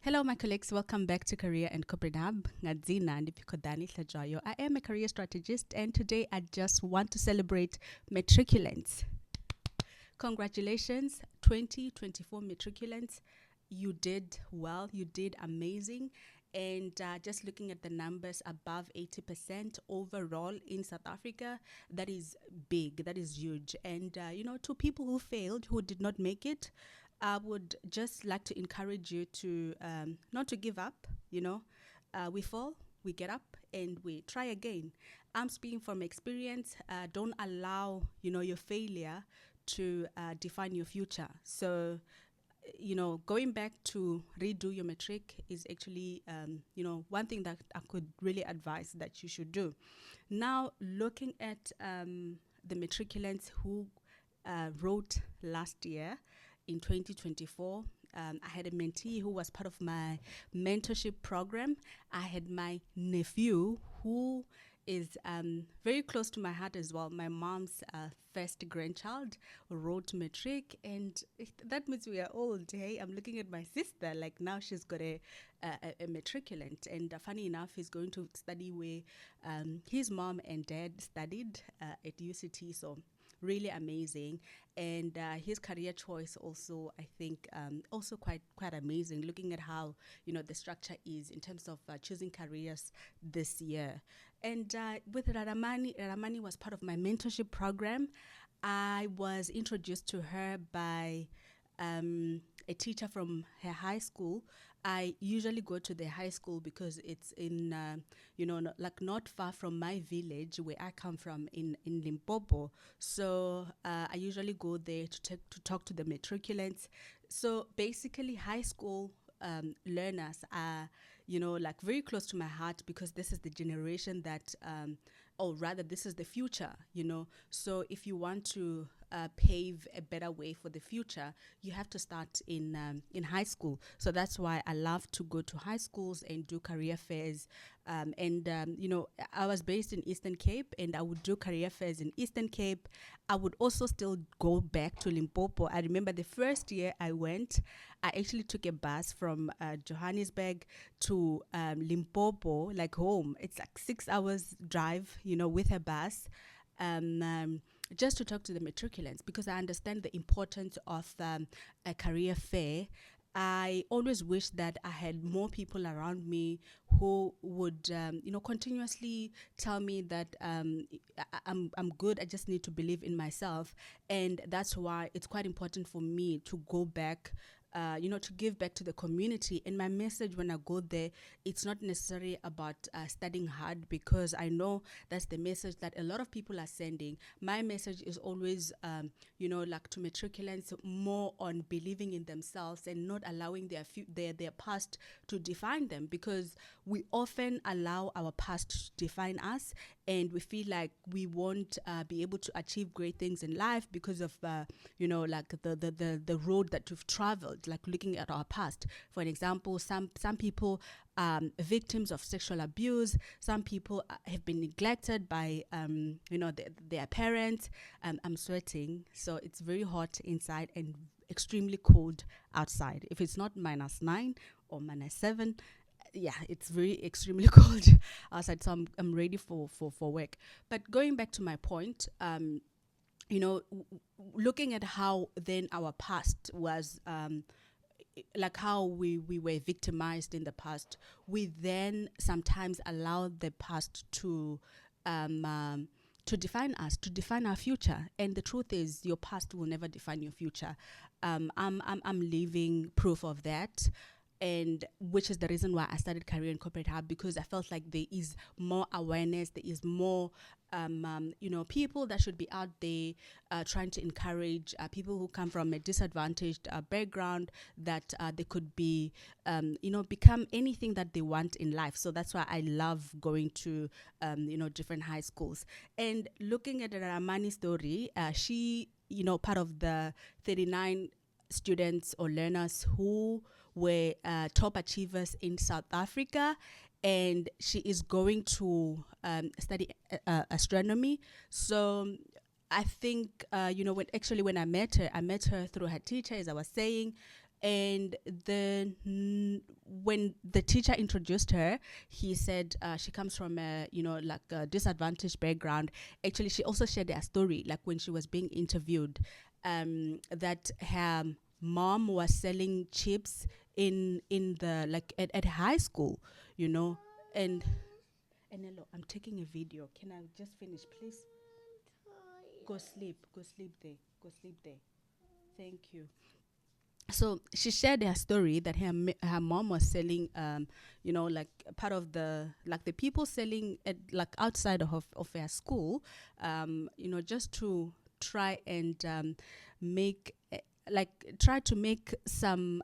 Hello, my colleagues. Welcome back to Career and Corporate Hub. Ngadzina Ndipikodani Tlajayo. I am a career strategist, and today I just want to celebrate matriculants. Congratulations, 2024 matriculants. You did well, you did amazing. And just looking at the numbers, above 80% overall in South Africa, that is big, that is huge. And, to people who failed, who did not make it, I would just like to encourage you to not to give up. We fall, we get up, and we try again. I'm speaking from experience. Don't allow your failure to define your future. So, going back to redo your matric is actually, one thing that I could really advise that you should do. Now, looking at the matriculants who wrote last year in 2024. I had a mentee who was part of my mentorship program. I had my nephew who is very close to my heart as well. My mom's first grandchild wrote matric, and that means we are old. Hey, I'm looking at my sister. Like now, she's got a matriculant, and funny enough, he's going to study where his mom and dad studied at UCT. So really amazing, and his career choice also, I think, also quite amazing, looking at how the structure is in terms of choosing careers this year. And with Raramani was part of my mentorship program. I was introduced to her by a teacher from her high school. I usually go to the high school because it's in, not far from my village where I come from in Limpopo. So I usually go there to talk to the matriculants. So basically, high school learners are, very close to my heart because this is the generation that, or rather, this is the future. So if you want to pave a better way for the future, you have to start in high school. So that's why I love to go to high schools and do career fairs. I was based in Eastern Cape, and I would do career fairs in Eastern Cape. I would also still go back to Limpopo. I remember the first year I went, I actually took a bus from Johannesburg to Limpopo, like home. It's like 6 hours drive, with a bus. Just to talk to the matriculants because I understand the importance of a career fair. I always wish that I had more people around me who would, continuously tell me that I'm good. I just need to believe in myself, and that's why it's quite important for me to go back. To give back to the community. And my message when I go there, it's not necessarily about studying hard because I know that's the message that a lot of people are sending. My message is always, to matriculants, more on believing in themselves and not allowing their past to define them, because we often allow our past to define us, and we feel like we won't be able to achieve great things in life because of the road that we've traveled, like looking at our past. For an example, some people victims of sexual abuse. Some people have been neglected by their parents. I'm sweating, so it's very hot inside and extremely cold outside. If it's not -9 or -7, yeah, it's very extremely cold outside. So I'm ready for work. But going back to my point, looking at how then our past was, like how we were victimized in the past, we then sometimes allow the past to define us, to define our future. And the truth is, your past will never define your future. I'm living proof of that, and which is the reason why I started Career and Corporate Hub, because I felt like there is more awareness, there is more people that should be out there trying to encourage people who come from a disadvantaged background, that they could be, become anything that they want in life. So that's why I love going to, different high schools. And looking at the Ramani story, she, part of the 39 students or learners who were top achievers in South Africa, and she is going to study astronomy. So I think, when I met her through her teacher, as I was saying. And then when the teacher introduced her, he said she comes from a, like a disadvantaged background. Actually, she also shared a story, like when she was being interviewed, that her mom was selling chips in the, like at high school, and hello, I'm taking a video. Can I just finish, please? Go sleep. Go sleep there. Go sleep there. Thank you. So she shared her story that her mom was selling, like part of the people selling at, like, outside of her school, just to try and make like try to make some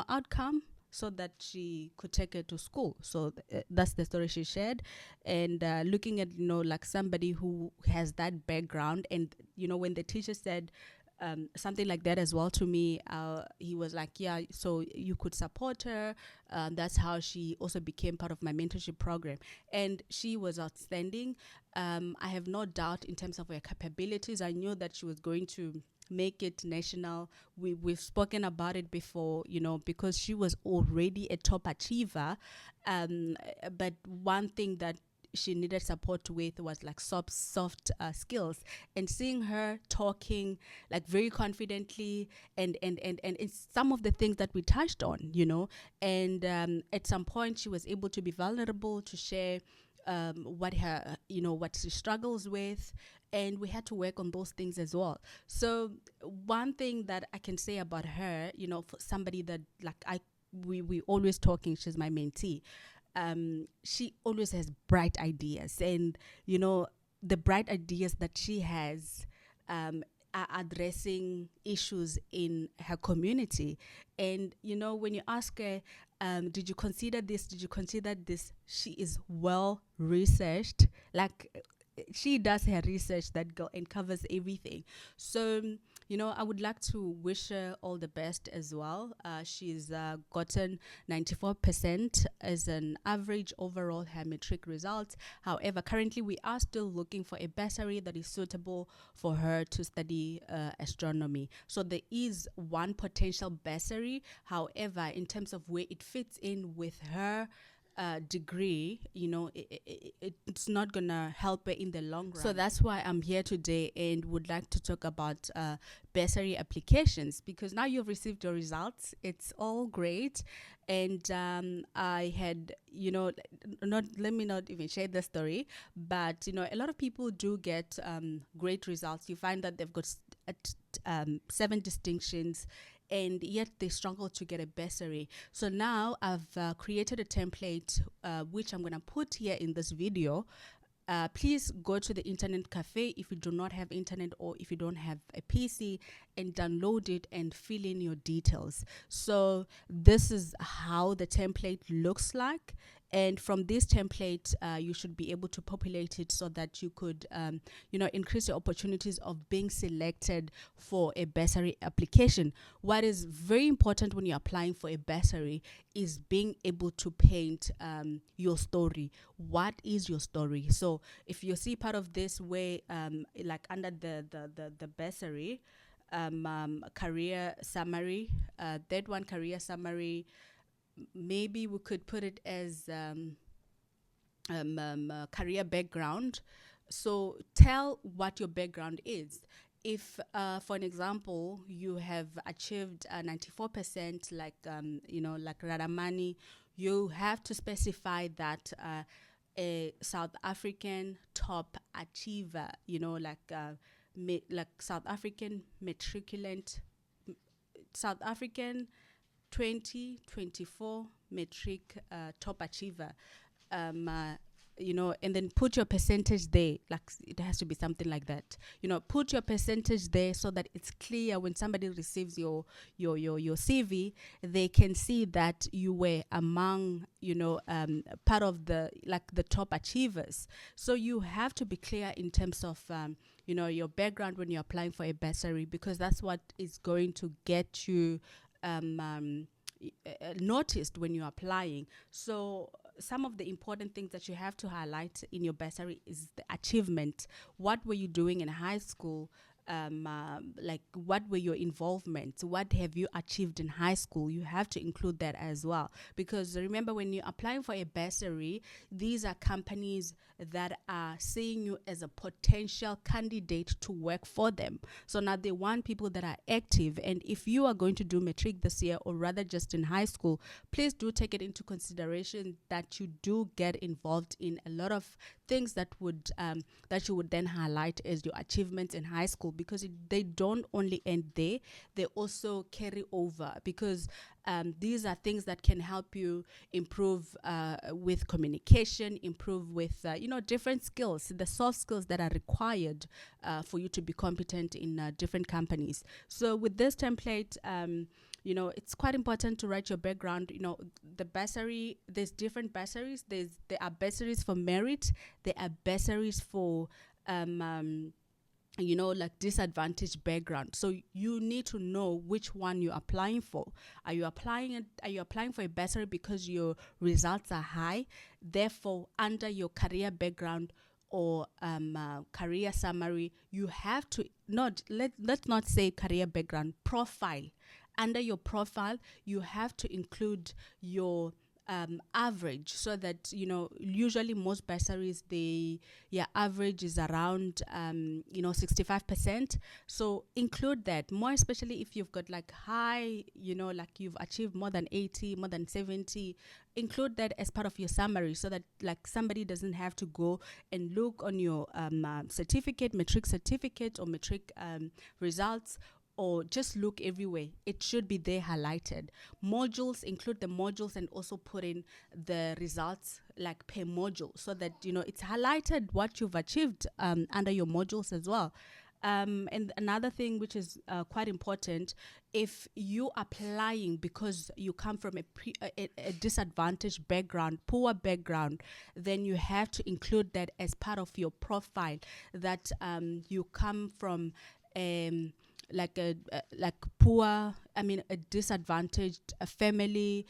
outcome so that she could take her to school. So that's the story she shared. And looking at, like somebody who has that background, and when the teacher said something like that as well to me, he was like, yeah, so you could support her. That's how she also became part of my mentorship program. And she was outstanding. I have no doubt in terms of her capabilities. I knew that she was going to make it national. We've spoken about it before, because she was already a top achiever. But one thing that she needed support with was like soft skills, and seeing her talking like very confidently, and it's some of the things that we touched on, and at some point she was able to be vulnerable, to share what she struggles with, and we had to work on those things as well. So one thing that I can say about her, for somebody that, like, we always talking, she's my mentee. She always has bright ideas, and the bright ideas that she has are addressing issues in her community. And when you ask her, did you consider this, did you consider this, she is well researched. Like, she does her research, that girl, and covers everything. So I would like to wish her all the best as well. She's gotten 94% as an average overall her Matric results. However, currently we are still looking for a bursary that is suitable for her to study astronomy. So there is one potential bursary. However, in terms of where it fits in with her degree, it's not gonna help her in the long run. So that's why I'm here today and would like to talk about bursary applications, because now you've received your results. It's all great. And I had, not let me not even share the story, but a lot of people do get great results. You find that they've got 7 distinctions, and yet they struggle to get a bursary. So now I've created a template which I'm going to put here in this video. Please go to the internet cafe if you do not have internet, or if you don't have a PC, and download it and fill in your details. So this is how the template looks like. And from this template, you should be able to populate it so that you could, increase your opportunities of being selected for a bursary application. What is very important when you're applying for a bursary is being able to paint your story. What is your story? So if you see part of this where, like under the bursary, career summary, that one, career summary, maybe we could put it as career background. So tell what your background is. If, for an example, you have achieved 94%, like like Radamani, you have to specify that a South African top achiever, like South African matriculant, South African 2024 Matric top achiever, and then put your percentage there. Like, it has to be something like that. Put your percentage there so that it's clear when somebody receives your CV, they can see that you were among, part of the top achievers. So you have to be clear in terms of your background when you're applying for a bursary, because that's what is going to get you noticed when you're applying. So some of the important things that you have to highlight in your bursary is the achievement. What were you doing in high school like what were your involvements, what have you achieved in high school. You have to include that as well, because remember, when you're applying for a bursary, these are companies that are seeing you as a potential candidate to work for them. So now they want people that are active. And if you are going to do Matric this year, or rather just in high school, please do take it into consideration that you do get involved in a lot of things that you would then highlight as your achievements in high school, because they don't only end there, they also carry over, because these are things that can help you improve with communication, improve with different skills, the soft skills that are required for you to be competent in different companies. So with this template, it's quite important to write your background. The bursary, there's different bursaries. There are bursaries for merit. There are bursaries for like disadvantaged background. So you need to know which one you're applying for. Are you applying for a bursary because your results are high? Therefore, under your career background or career summary, you have to let's not say career background, profile. Under your profile, you have to include your average, so that usually most bursaries, average is around 65%. So include that, more especially if you've got like high, like you've achieved more than 80, more than 70. Include that as part of your summary, so that like somebody doesn't have to go and look on your certificate, Matric certificate, or Matric results, or just look everywhere. It should be there highlighted. Modules, include the modules, and also put in the results like per module, so that it's highlighted what you've achieved under your modules as well. And another thing which is quite important, if you applying because you come from a disadvantaged background, poor background, then you have to include that as part of your profile, that you come from like poor, a disadvantaged family.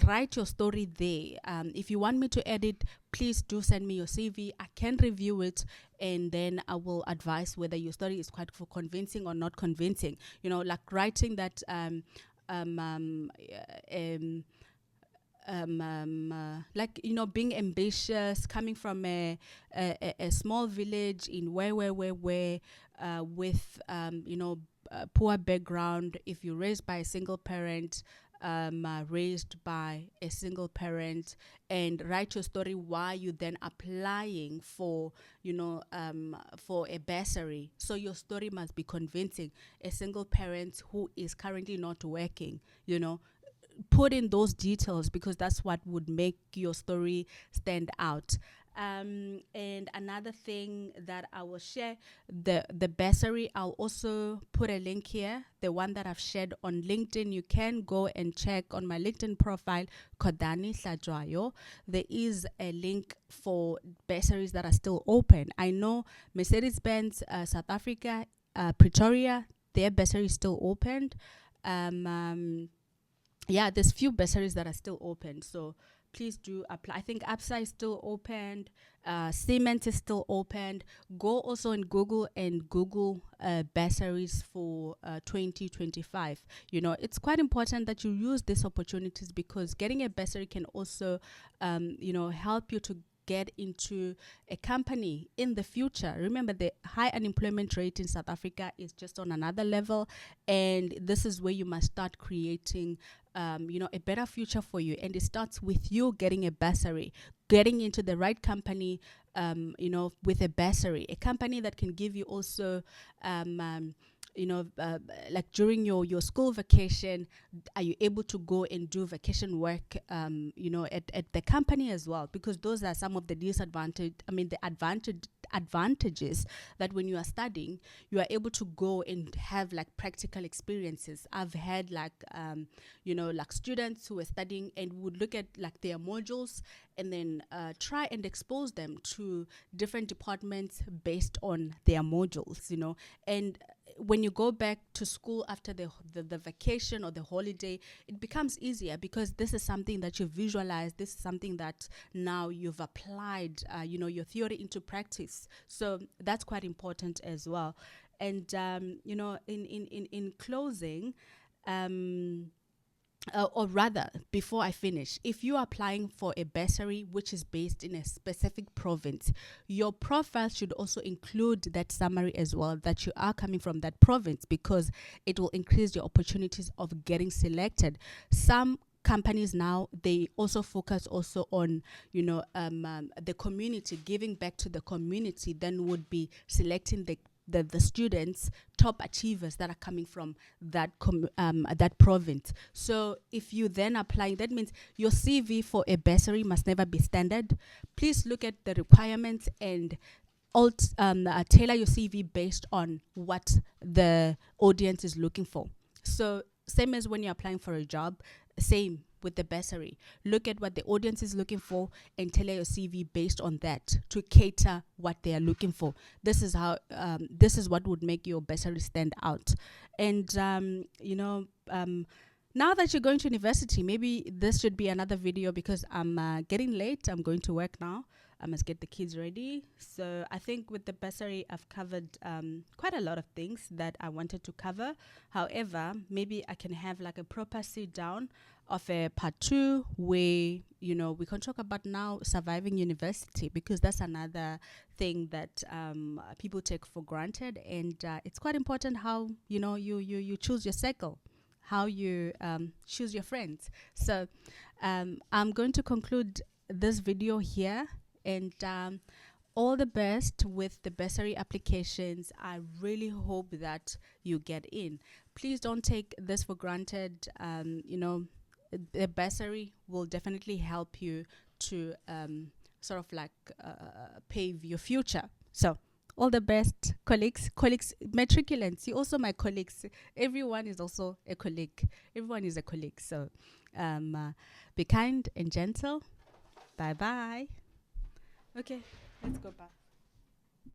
Write your story there. If you want me to edit, please do send me your CV. I can review it, and then I will advise whether your story is quite convincing or not convincing. Like writing that being ambitious, coming from a small village in where with poor background. If you're raised by a single parent, raised by a single parent, and write your story why you then applying for for a bursary. So your story must be convincing. A single parent who is currently not working, put in those details, because that's what would make your story stand out. And another thing that I will share, the bursary, I'll also put a link here, the one that I've shared on LinkedIn. You can go and check on my LinkedIn profile, Kodani Sajwayo. There is a link for bursaries that are still open. I know Mercedes-Benz South Africa, Pretoria, their bursary is still opened. There's few bursaries that are still open, so please do apply. I think APSA is still opened, Siemens is still opened. Go also in Google and Google bursaries for 2025. It's quite important that you use these opportunities, because getting a bursary can also help you to get into a company in the future. Remember, the high unemployment rate in South Africa is just on another level, and this is where you must start creating a better future for you. And it starts with you getting a bursary, getting into the right company, with a bursary, a company that can give you also like during your school vacation, are you able to go and do vacation work at the company as well? Because those are some of the advantages, that when you are studying, you are able to go and have like practical experiences. I've had like students who were studying and would look at like their modules, and then try and expose them to different departments based on their modules, and when you go back to school after the vacation or the holiday, it becomes easier, because this is something that you visualize. This is something that now you've applied, your theory into practice. So that's quite important as well. And in closing, or rather, before I finish, if you are applying for a bursary which is based in a specific province, your profile should also include that summary as well, that you are coming from that province, because it will increase your opportunities of getting selected. Some companies now, they also focus also on the community, giving back to the community, then would be selecting the students, top achievers that are coming from that province. So if you then apply, that means your CV for a bursary must never be standard. Please look at the requirements and tailor your CV based on what the audience is looking for. So same as when you're applying for a job, same with the bursary. Look at what the audience is looking for and tailor your CV based on that to cater what they are looking for. This is how this is what would make your bursary stand out. And now that you're going to university, maybe this should be another video, because I'm getting late. I'm going to work now. I must get the kids ready. So I think with the bursary, I've covered quite a lot of things that I wanted to cover. However, maybe I can have like a proper sit down of a part 2 where, we can talk about now surviving university, because that's another thing that people take for granted. And it's quite important how, you choose your circle, how you choose your friends. So I'm going to conclude this video here. And all the best with the bursary applications. I really hope that you get in. Please don't take this for granted. The bursary will definitely help you to sort of like pave your future. So all the best, colleagues, matriculants. You also my colleagues. Everyone is also a colleague. Everyone is a colleague. So be kind and gentle. Bye bye. Okay, let's go back.